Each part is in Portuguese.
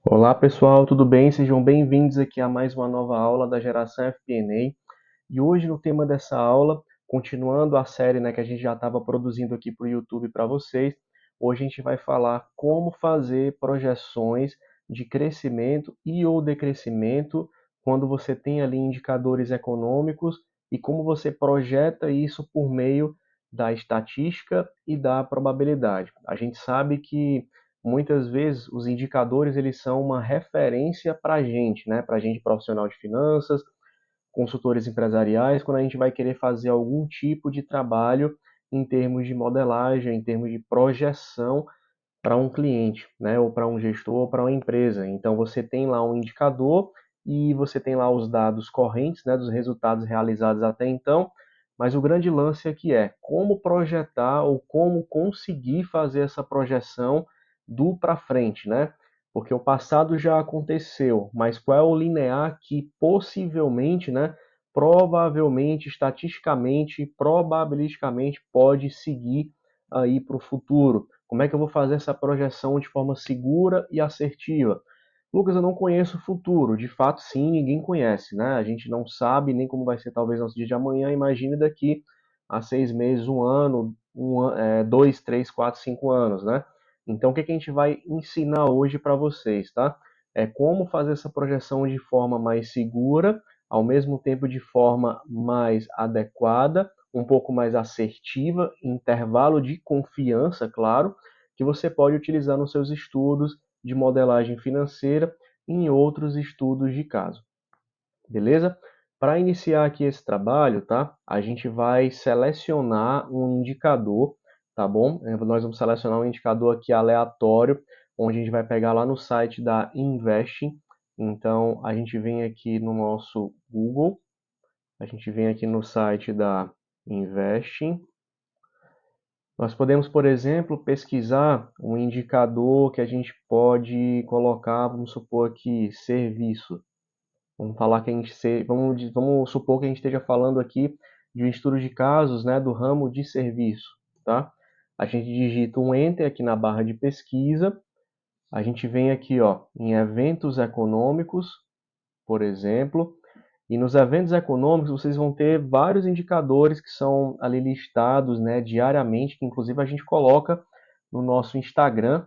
Olá pessoal, tudo bem? Sejam bem-vindos aqui a mais uma nova aula da Geração FP&A. E hoje no tema dessa aula, continuando a série, que a gente já estava produzindo aqui para o YouTube para vocês, hoje a gente vai falar como fazer projeções de crescimento e ou decrescimento quando você tem ali indicadores econômicos e como você projeta isso por meio da estatística e da probabilidade. A gente sabe que muitas vezes os indicadores eles são uma referência para a gente, para a gente profissional de finanças, consultores empresariais, quando a gente vai querer fazer algum tipo de trabalho em termos de modelagem, em termos de projeção para um cliente, ou para um gestor, ou para uma empresa. Então você tem lá um indicador e você tem lá os dados correntes, dos resultados realizados até então, mas o grande lance aqui é como projetar ou como conseguir fazer essa projeção do para frente, Porque o passado já aconteceu, mas qual é o linear que possivelmente, provavelmente, estatisticamente, probabilisticamente pode seguir aí para o futuro? Como é que eu vou fazer essa projeção de forma segura e assertiva? Lucas, eu não conheço o futuro. De fato, sim, ninguém conhece, A gente não sabe nem como vai ser talvez nosso dia de amanhã. Imagine daqui a 6 meses, um ano, 2, 3, 4, 5 anos, Então, o que que a gente vai ensinar hoje para vocês, tá? É como fazer essa projeção de forma mais segura, ao mesmo tempo de forma mais adequada, um pouco mais assertiva, intervalo de confiança, claro, que você pode utilizar nos seus estudos de modelagem financeira e em outros estudos de caso. Beleza? Para iniciar aqui esse trabalho, tá? A gente vai selecionar um indicador, tá bom? Nós vamos selecionar um indicador aqui aleatório, onde a gente vai pegar lá no site da Investing. Então, a gente vem aqui no nosso Google, a gente vem aqui no site da Investing. Nós podemos, por exemplo, pesquisar um indicador que a gente pode colocar, vamos supor aqui, serviço. Vamos falar que vamos supor que a gente esteja falando aqui de um estudo de casos, do ramo de serviço, tá? A gente digita um Enter aqui na barra de pesquisa, a gente vem aqui, ó, em eventos econômicos, por exemplo, e nos eventos econômicos vocês vão ter vários indicadores que são ali listados, diariamente, que inclusive a gente coloca no nosso Instagram,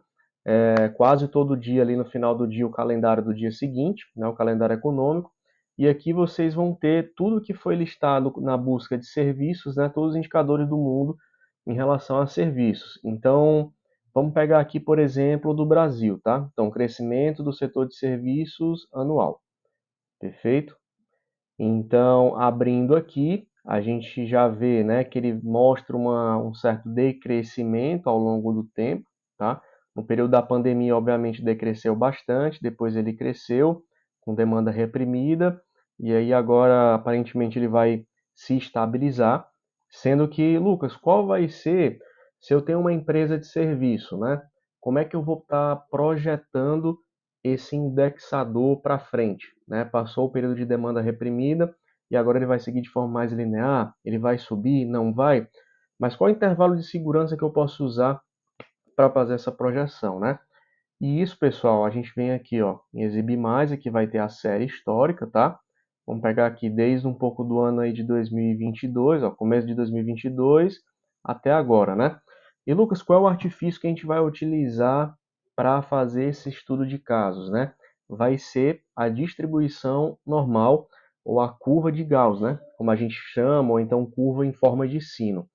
quase todo dia ali no final do dia o calendário do dia seguinte, o calendário econômico. E aqui vocês vão ter tudo que foi listado na busca de serviços, todos os indicadores do mundo em relação a serviços. Então, vamos pegar aqui, por exemplo, do Brasil, tá? Então, crescimento do setor de serviços anual. Perfeito? Então, abrindo aqui, a gente já vê, que ele mostra um certo decrescimento ao longo do tempo, tá? No período da pandemia, obviamente, decresceu bastante, depois ele cresceu com demanda reprimida, e aí agora, aparentemente, ele vai se estabilizar, sendo que, Lucas, qual vai ser se eu tenho uma empresa de serviço, Como é que eu vou estar projetando esse indexador para frente, Passou o período de demanda reprimida e agora ele vai seguir de forma mais linear, ele vai subir, não vai? Mas qual é o intervalo de segurança que eu posso usar para fazer essa projeção, E isso, pessoal, a gente vem aqui, ó, em exibir mais, aqui vai ter a série histórica, tá? Vamos pegar aqui desde um pouco do ano aí de 2022, ó, começo de 2022 até agora, E Lucas, qual é o artifício que a gente vai utilizar para fazer esse estudo de casos, Vai ser a distribuição normal ou a curva de Gauss, Como a gente chama, ou então curva em forma de sino,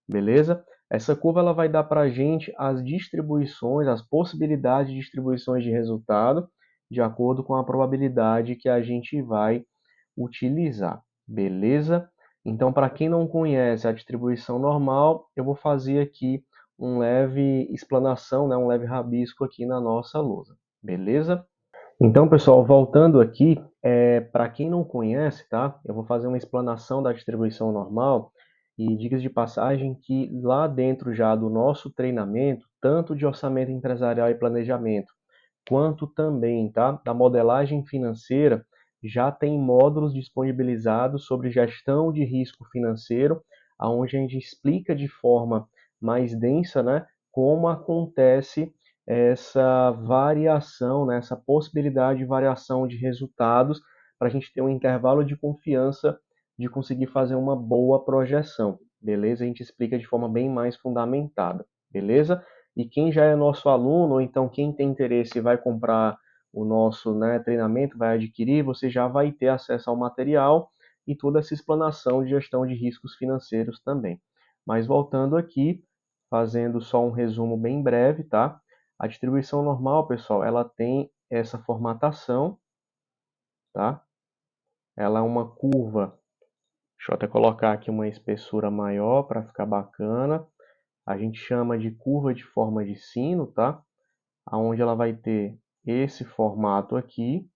beleza? Essa curva ela vai dar para a gente as distribuições, as possibilidades de distribuições de resultado de acordo com a probabilidade que a gente vai utilizar, beleza? Então, para quem não conhece a distribuição normal, eu vou fazer aqui um leve explanação, um leve rabisco aqui na nossa lousa, beleza? Então, pessoal, voltando aqui, para quem não conhece, tá? Eu vou fazer uma explanação da distribuição normal e dicas de passagem que lá dentro já do nosso treinamento, tanto de orçamento empresarial e planejamento, quanto também, tá, da modelagem financeira, já tem módulos disponibilizados sobre gestão de risco financeiro, onde a gente explica de forma mais densa, como acontece essa variação, né, essa possibilidade de variação de resultados para a gente ter um intervalo de confiança de conseguir fazer uma boa projeção, beleza? A gente explica de forma bem mais fundamentada, beleza? E quem já é nosso aluno, ou então quem tem interesse e vai comprar o nosso, né, treinamento, vai adquirir, você já vai ter acesso ao material e toda essa explanação de gestão de riscos financeiros também. Mas voltando aqui, fazendo só um resumo bem breve, tá? A distribuição normal, pessoal, ela tem essa formatação, tá? Ela é uma curva. Deixa eu até colocar aqui uma espessura maior para ficar bacana. A gente chama de curva de forma de sino, tá? Aonde ela vai ter esse formato aqui,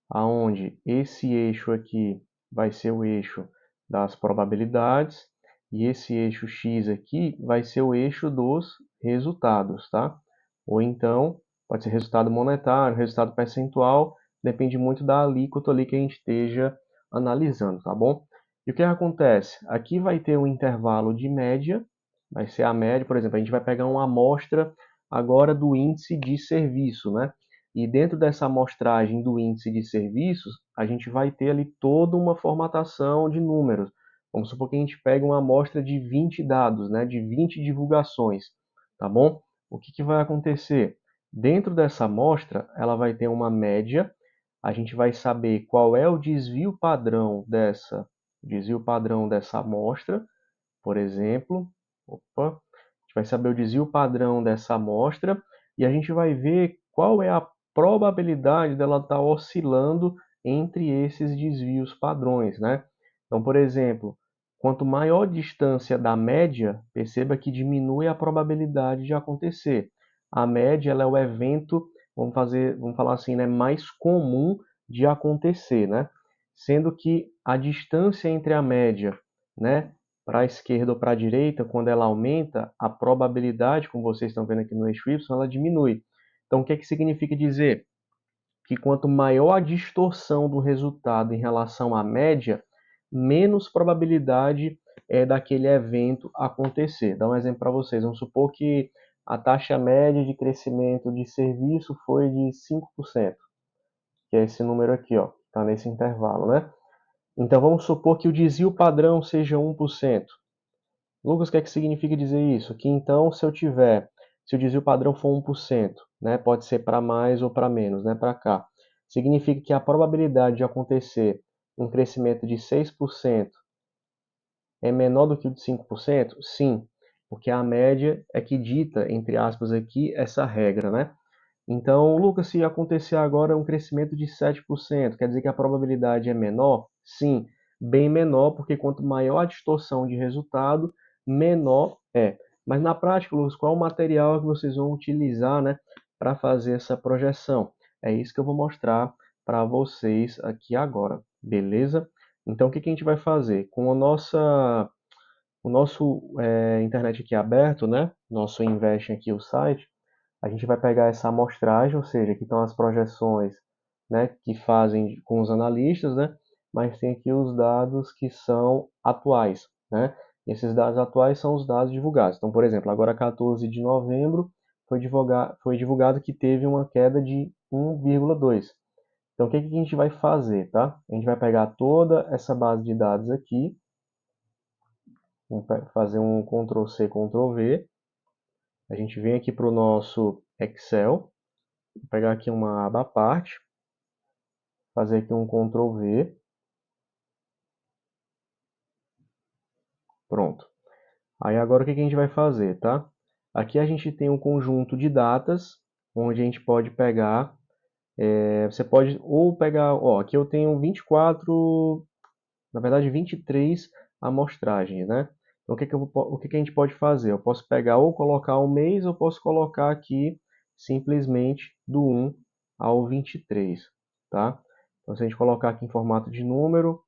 aonde esse eixo aqui vai ser o eixo das probabilidades e esse eixo X aqui vai ser o eixo dos resultados, tá? Ou então, pode ser resultado monetário, resultado percentual, depende muito da alíquota ali que a gente esteja analisando, tá bom? E o que acontece? Aqui vai ter um intervalo de média, vai ser a média, por exemplo, a gente vai pegar uma amostra agora do índice de serviço, né? E dentro dessa amostragem do índice de serviços, a gente vai ter ali toda uma formatação de números. Vamos supor que a gente pega uma amostra de 20 dados, né, de 20 divulgações, tá bom? O que vai acontecer? Dentro dessa amostra, ela vai ter uma média, a gente vai saber qual é o desvio padrão dessa amostra, por exemplo. Opa, a gente vai saber o desvio padrão dessa amostra e a gente vai ver qual é a probabilidade dela estar oscilando entre esses desvios padrões, né? Então, por exemplo, quanto maior a distância da média, perceba que diminui a probabilidade de acontecer. A média ela é o evento, vamos falar assim, né, mais comum de acontecer, né? Sendo que a distância entre a média, né, para a esquerda ou para a direita, quando ela aumenta, a probabilidade, como vocês estão vendo aqui no eixo Y, ela diminui. Então, o que significa dizer? Que quanto maior a distorção do resultado em relação à média, menos probabilidade é daquele evento acontecer. Dá um exemplo para vocês. Vamos supor que a taxa média de crescimento de serviço foi de 5%, que é esse número aqui, ó, está nesse intervalo, né? Então, vamos supor que o desvio padrão seja 1%. Lucas, o que é que significa dizer isso? Que então, se o desvio padrão for 1%, né, pode ser para mais ou para menos, né, para cá, significa que a probabilidade de acontecer um crescimento de 6% é menor do que o de 5%? Sim, porque a média é que dita, entre aspas, aqui, essa regra, né? Então, Lucas, se acontecer agora um crescimento de 7%, quer dizer que a probabilidade é menor? Sim, bem menor, porque quanto maior a distorção de resultado, menor é. Mas na prática, Lucas, qual é o material que vocês vão utilizar, né, para fazer essa projeção? É isso que eu vou mostrar para vocês aqui agora, beleza? Então, o que que a gente vai fazer? Com o nosso internet aqui aberto, né, nosso Invest aqui, o site, a gente vai pegar essa amostragem, ou seja, aqui estão as projeções, né, que fazem com os analistas, né, mas tem aqui os dados que são atuais, né? E esses dados atuais são os dados divulgados. Então, por exemplo, agora 14 de novembro foi divulgado que teve uma queda de 1,2. Então, o que que a gente vai fazer, tá? A gente vai pegar toda essa base de dados aqui, vamos fazer um Ctrl+C, Ctrl+V. A gente vem aqui para o nosso Excel, vou pegar aqui uma aba à parte, fazer aqui um Ctrl+V, pronto. Aí agora o que que a gente vai fazer, tá? Aqui a gente tem um conjunto de datas, onde a gente pode pegar, você pode ou pegar, ó, aqui eu tenho 24, na verdade 23 amostragens, né? Então o que que a gente pode fazer? Eu posso pegar ou colocar o mês, ou posso colocar aqui simplesmente do 1 ao 23, tá? Então se a gente colocar aqui em formato de número,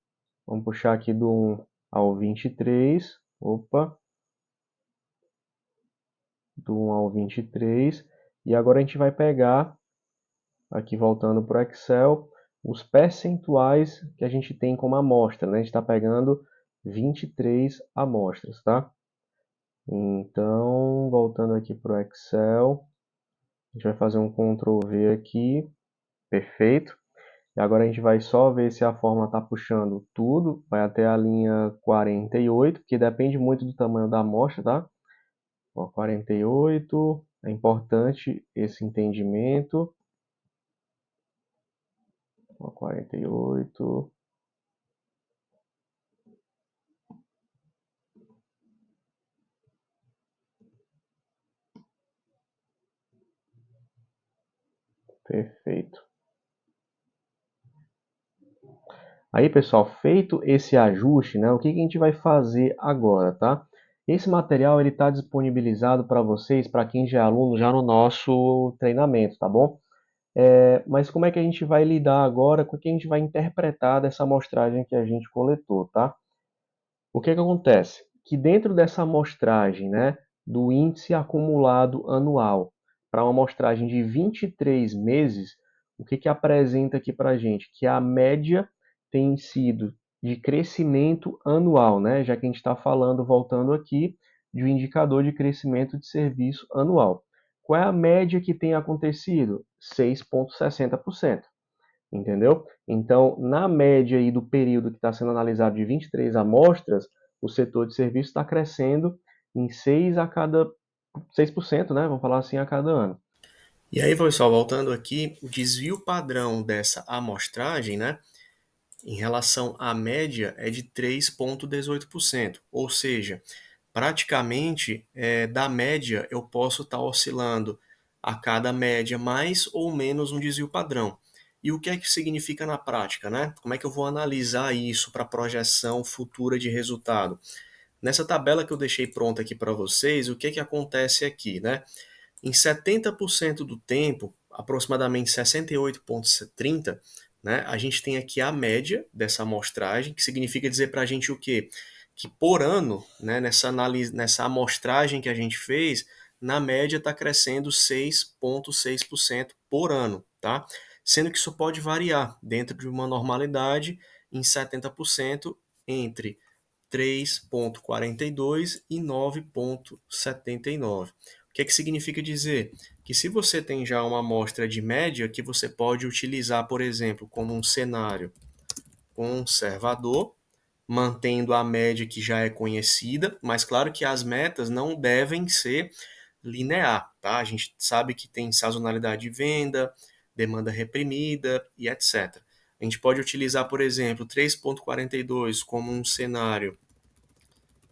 vamos puxar aqui do 1 ao 23, opa, do 1 ao 23, e agora a gente vai pegar, aqui voltando para o Excel, os percentuais que a gente tem como amostra, né? A gente está pegando 23 amostras, tá? Então, voltando aqui para o Excel, a gente vai fazer um Ctrl V aqui, perfeito. E agora a gente vai só ver se a fórmula está puxando tudo, vai até a linha 48, que depende muito do tamanho da amostra, tá? Ó, 48, é importante esse entendimento. Ó, 48, perfeito. Aí, pessoal, feito esse ajuste, né, o que que a gente vai fazer agora, tá? Esse material ele está disponibilizado para vocês, para quem já é aluno, já no nosso treinamento, tá bom? Mas como é que a gente vai lidar agora com o que a gente vai interpretar dessa amostragem que a gente coletou, tá? O que que acontece? Que dentro dessa amostragem, né, do índice acumulado anual para uma amostragem de 23 meses, o que que apresenta aqui para a gente? Que a média tem sido de crescimento anual, né? Já que a gente está falando, voltando aqui, de um indicador de crescimento de serviço anual. Qual é a média que tem acontecido? 6,60%. Entendeu? Então, na média aí do período que está sendo analisado de 23 amostras, o setor de serviço está crescendo em 6%, né? Vamos falar assim, a cada ano. E aí, pessoal, voltando aqui, o desvio padrão dessa amostragem, né, em relação à média é de 3,18%, ou seja, praticamente da média eu posso estar oscilando a cada média mais ou menos um desvio padrão. E o que é que significa na prática, né? Como é que eu vou analisar isso para projeção futura de resultado? Nessa tabela que eu deixei pronta aqui para vocês, o que é que acontece aqui, né? Em 70% do tempo, aproximadamente 68,30, né, a gente tem aqui a média dessa amostragem, que significa dizer para a gente o quê? Que por ano, né, nessa análise, nessa amostragem que a gente fez, na média está crescendo 6,6% por ano, tá? Sendo que isso pode variar dentro de uma normalidade em 70% entre 3,42 e 9,79. O que é que significa dizer? Que se você tem já uma amostra de média que você pode utilizar, por exemplo, como um cenário conservador, mantendo a média que já é conhecida, mas claro que as metas não devem ser linear, tá? A gente sabe que tem sazonalidade de venda, demanda reprimida e etc. A gente pode utilizar, por exemplo, 3,42 como um cenário,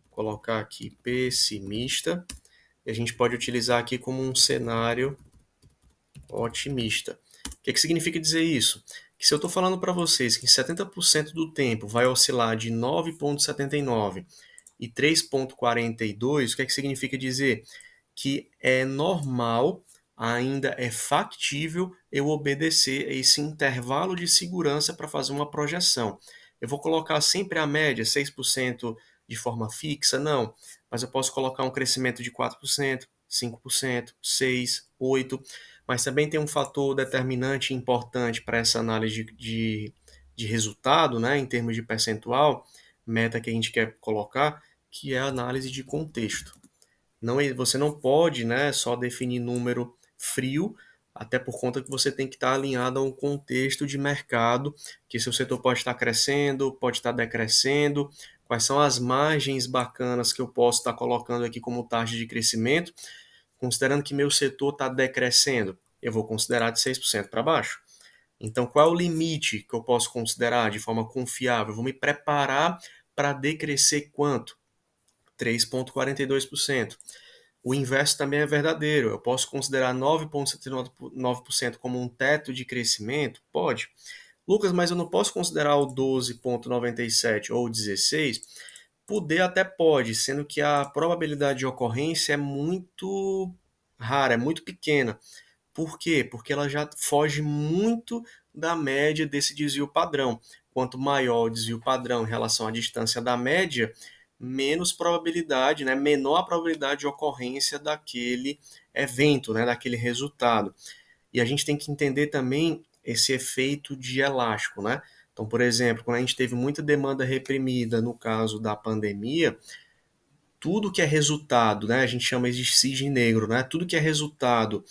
colocar aqui pessimista, e a gente pode utilizar aqui como um cenário otimista. O que significa dizer isso? Que se eu estou falando para vocês que 70% do tempo vai oscilar de 9,79 e 3,42, o que significa dizer? Que é normal, ainda é factível eu obedecer a esse intervalo de segurança para fazer uma projeção. Eu vou colocar sempre a média, 6% de forma fixa? Não, mas eu posso colocar um crescimento de 4%, 5%, 6%, 8%, mas também tem um fator determinante importante para essa análise de resultado, né, em termos de percentual, meta que a gente quer colocar, que é a análise de contexto. Não, você não pode, né, só definir número frio, até por conta que você tem que estar alinhado a um contexto de mercado, que seu setor pode estar crescendo, pode estar decrescendo, quais são as margens bacanas que eu posso estar colocando aqui como taxa de crescimento, considerando que meu setor está decrescendo, eu vou considerar de 6% para baixo. Então, qual é o limite que eu posso considerar de forma confiável? Eu vou me preparar para decrescer quanto? 3,42%. O inverso também é verdadeiro. Eu posso considerar 9,79% como um teto de crescimento? Pode. Lucas, mas eu não posso considerar o 12,97 ou o 16? Poder até pode, sendo que a probabilidade de ocorrência é muito rara, é muito pequena. Por quê? Porque ela já foge muito da média desse desvio padrão. Quanto maior o desvio padrão em relação à distância da média, menos probabilidade, né, menor a probabilidade de ocorrência daquele evento, né, daquele resultado. E a gente tem que entender também esse efeito de elástico, né? Então, por exemplo, quando a gente teve muita demanda reprimida no caso da pandemia, tudo que é resultado, né, a gente chama de cisne negro, né, tudo que é resultado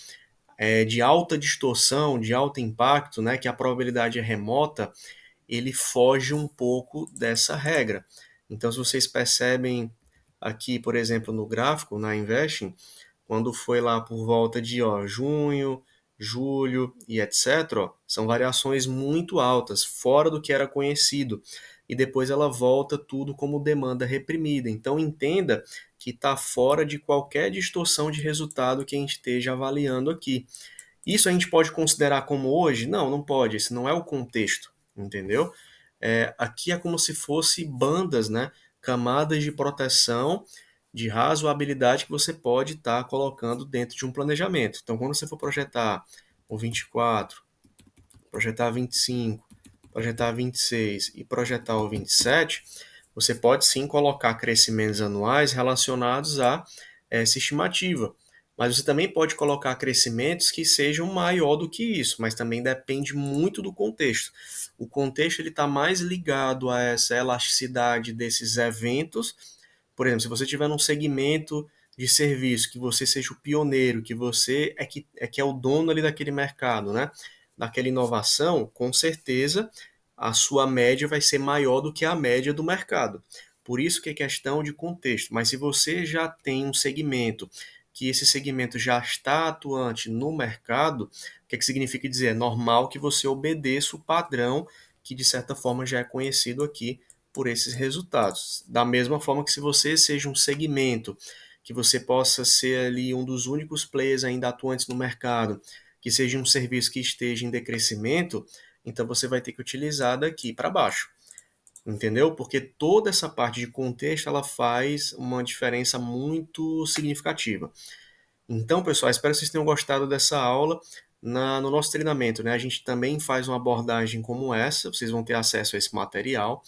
de alta distorção, de alto impacto, né, que a probabilidade é remota, ele foge um pouco dessa regra. Então, se vocês percebem aqui, por exemplo, no gráfico, na Investing, quando foi lá por volta de junho, julho e etc., são variações muito altas, fora do que era conhecido. E depois ela volta tudo como demanda reprimida. Então entenda que está fora de qualquer distorção de resultado que a gente esteja avaliando aqui. Isso a gente pode considerar como hoje? Não, não pode. Esse não é o contexto, entendeu? Aqui é como se fosse bandas, né? Camadas de proteção, de razoabilidade que você pode estar colocando dentro de um planejamento. Então, quando você for projetar o 24, projetar 25, projetar 26 e projetar o 27, você pode sim colocar crescimentos anuais relacionados a essa estimativa. Mas você também pode colocar crescimentos que sejam maior do que isso, mas também depende muito do contexto. O contexto ele está mais ligado a essa elasticidade desses eventos. Por exemplo, se você tiver num segmento de serviço, que você seja o pioneiro, que você é o dono ali daquele mercado, né? Daquela inovação, com certeza a sua média vai ser maior do que a média do mercado. Por isso que é questão de contexto. Mas se você já tem um segmento, que esse segmento já está atuante no mercado, o que significa dizer? É normal que você obedeça o padrão que de certa forma já é conhecido aqui por esses resultados. Da mesma forma que se você seja um segmento, que você possa ser ali um dos únicos players ainda atuantes no mercado, que seja um serviço que esteja em decrescimento, então você vai ter que utilizar daqui para baixo. Entendeu? Porque toda essa parte de contexto ela faz uma diferença muito significativa. Então, pessoal, espero que vocês tenham gostado dessa aula. No nosso treinamento, né, a gente também faz uma abordagem como essa, vocês vão ter acesso a esse material.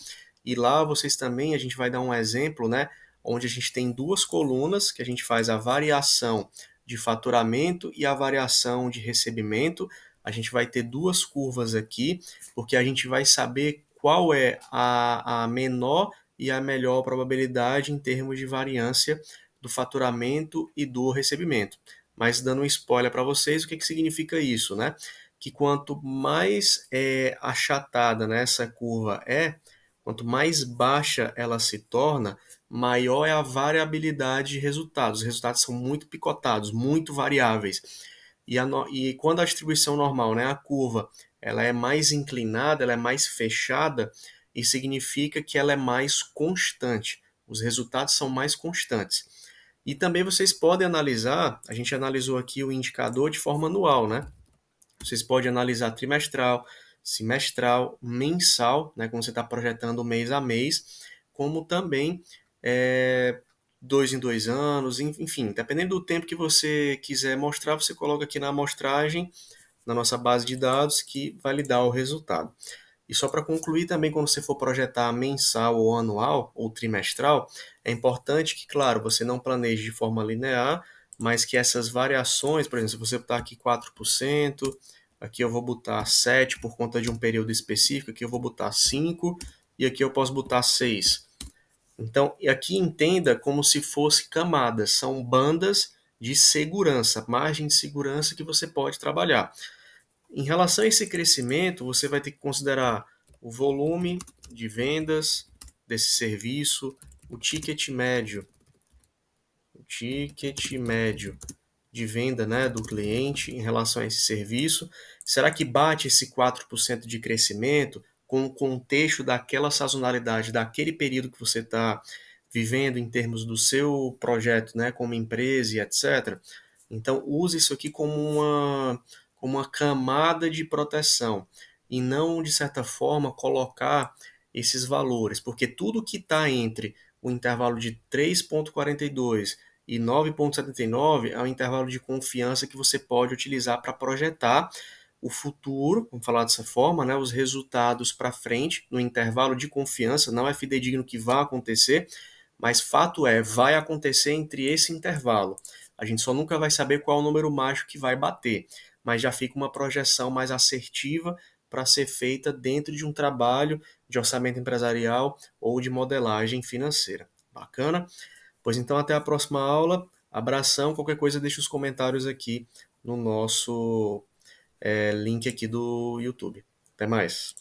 E lá vocês também, a gente vai dar um exemplo, né, onde a gente tem duas colunas, que a gente faz a variação de faturamento e a variação de recebimento. A gente vai ter duas curvas aqui, porque a gente vai saber qual é a menor e a melhor probabilidade em termos de variância do faturamento e do recebimento. Mas dando um spoiler para vocês, o que significa isso, né? Que quanto mais achatada, né, essa curva quanto mais baixa ela se torna, maior é a variabilidade de resultados. Os resultados são muito picotados, muito variáveis. E quando a distribuição normal, né, a curva, ela é mais inclinada, ela é mais fechada, isso significa que ela é mais constante. Os resultados são mais constantes. E também vocês podem analisar, a gente analisou aqui o indicador de forma anual, né? Vocês podem analisar trimestral, semestral, mensal, né? Quando você está projetando mês a mês, como também 2 em 2 anos, enfim, dependendo do tempo que você quiser mostrar, você coloca aqui na amostragem, na nossa base de dados, que vai lhe dar o resultado. E só para concluir também, quando você for projetar mensal ou anual ou trimestral, é importante que, claro, você não planeje de forma linear, mas que essas variações, por exemplo, se você botar aqui 4%, aqui eu vou botar 7% por conta de um período específico, aqui eu vou botar 5% e aqui eu posso botar 6%. Então, aqui entenda como se fosse camadas, são bandas de segurança, margem de segurança que você pode trabalhar. Em relação a esse crescimento, você vai ter que considerar o volume de vendas desse serviço, o ticket médio de venda, né, do cliente em relação a esse serviço. Será que bate esse 4% de crescimento com o contexto daquela sazonalidade, daquele período que você está vivendo em termos do seu projeto, né, como empresa e etc. Então, use isso aqui como uma camada de proteção e não, de certa forma, colocar esses valores, porque tudo que está entre o intervalo de 3,42 e 9,79 é um intervalo de confiança que você pode utilizar para projetar o futuro, vamos falar dessa forma, né, os resultados para frente, no intervalo de confiança, não é fidedigno que vai acontecer, mas fato é, vai acontecer entre esse intervalo. A gente só nunca vai saber qual é o número mágico que vai bater, mas já fica uma projeção mais assertiva para ser feita dentro de um trabalho de orçamento empresarial ou de modelagem financeira. Bacana? Pois então, até a próxima aula. Abração. Qualquer coisa, deixa os comentários aqui no nosso link aqui do YouTube. Até mais.